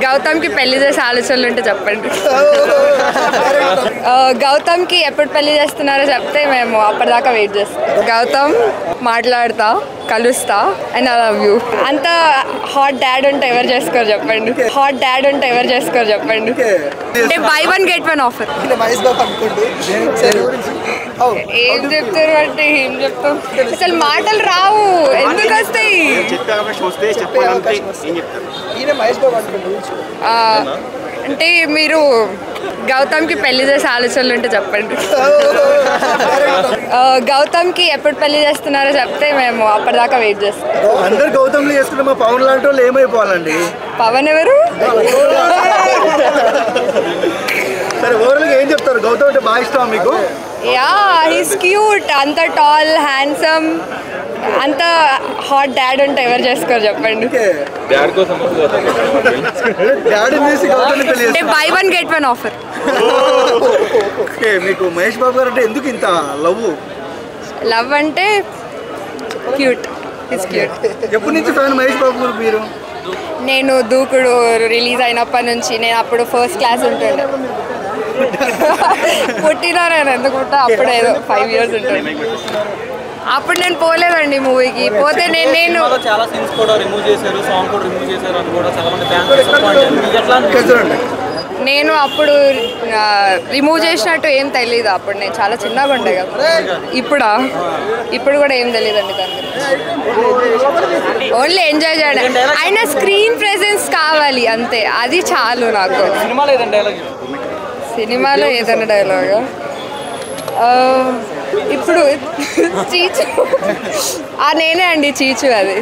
గౌతమ్కి పెళ్లి చేసే ఆలోచనలు ఉంటే చెప్పండి. గౌతమ్కి ఎప్పుడు పెళ్లి చేస్తున్నారో చెప్తే మేము అప్పటిదాకా వెయిట్ చేస్తాం. గౌతమ్ మాట్లాడతా, కలుస్తా అండ్ ఐ లవ్ యూ. అంత హాట్ డాడ్ ఉంటే ఎవరు చేసుకోరు చెప్పండి. హాట్ డాడ్ ఉంటే ఎవరు చేసుకోరు చెప్పండి. అంటే by one get one offer. ఏం చెప్తారు అంటే ఏం చెప్తాం, అసలు మాటలు రావు, ఎందుకు వస్తాయి? అంటే మీరు గౌతమ్కి పెళ్లి చేసే ఆలోచనలు ఉంటే చెప్పండి. గౌతమ్కి ఎప్పుడు పెళ్లి చేస్తున్నారో చెప్తే మేము అప్పటిదాకా వెయిట్ చేస్తాం. అందరు గౌతమ్లు చేసుకుంటే మా పవన్ లాంటి వాళ్ళు ఏమైపోవాలండి? పవన్ ఎవరు? సరే, ఓవరాల్గా ఏం చెప్తారు? గౌతమ్ అంటే బాగా ఇష్టం మీకు? Yeah, he's cute. అంత టాల్, హ్యాండ్సమ్, అంత హాట్ డాడ్ ఉంటే ఎవరు చేసుకోరు చెప్పండి. అంటే by one get one offer. Okay, మీకు మహేష్ బాబు గారు అంటే ఎందుకు ఇంత లవ్? లవ్ అంటే క్యూట్, హిస్ క్యూట్. ఎప్పటి నుంచి ఫ్యాన్ మహేష్ బాబు గారు మీరు? నేను దూకుడు రిలీజ్ అయినప్పటి నుంచి. నేను అప్పుడు ఫస్ట్ క్లాస్ ఉంటుండే. పుట్టినా నేను ఎందుకు పుట్టా అప్పుడు ఏదో 5 years ఉంటుంది. అప్పుడు నేను పోలేదండి మూవీకి. పోతే నేను చాలా సీన్స్ కూడా రిమూవ్ చేశారు, సాంగ్ కూడా రిమూవ్ చేశారు అని కూడా చాలా మంది ఫ్యాన్స్. నేను అప్పుడు రిమూవ్ చేసినట్టు ఏం తెలీదు. అప్పుడు నేను చాలా చిన్నగా ఉండే కదా. ఇప్పుడు కూడా ఏం తెలియదండి దాని గురించి. ఓన్లీ ఎంజాయ్ చేయడం. ఆయన స్క్రీన్ ప్రెజెన్స్ కావాలి అంతే, అది చాలు నాకు. సినిమాలో ఏదైనా డైలాగ్ ఇప్పుడు చీచు నేనే అండి, చీచు అది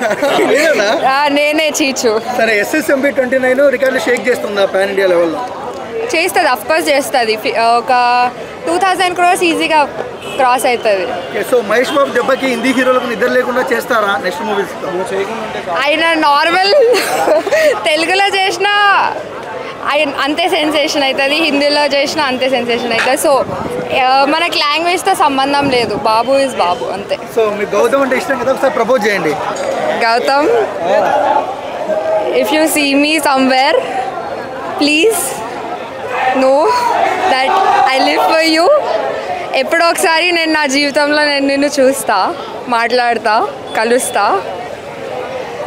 నేనే చీచు. సరే, SSMB 29 రికార్డులు షేక్ చేస్తుందా పాన్ ఇండియా లెవెల్లో? చేస్తుంది, అఫ్కోర్స్ చేస్తుంది. ఒక 2000 crores ఈజీగా క్రాస్ అవుతుంది. సో మహేష్ బాబు దెబ్బకి హిందీ హీరోలకు నిద్ర లేకుండా చేస్తారా నెక్స్ట్ మూవీస్? ఆయన నార్మల్ తెలుగులో చేసినా అంతే సెన్సేషన్ అవుతుంది, హిందీలో చేసినా అంతే సెన్సేషన్ అవుతుంది. సో మనకి లాంగ్వేజ్తో సంబంధం లేదు. బాబు ఇస్ బాబు అంతే. సో మీకు గౌతమ్ అంటే ఇష్టం కదా, ఒకసారి ప్రపోజ్ చేయండి. Gautam, if you see me somewhere, please know that I live for you. ఎప్పుడో ఒకసారి నేను నా జీవితంలో నిన్ను చూస్తా, మాట్లాడతా, కలుస్తా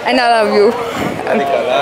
అండ్ ఐ లవ్ యూ.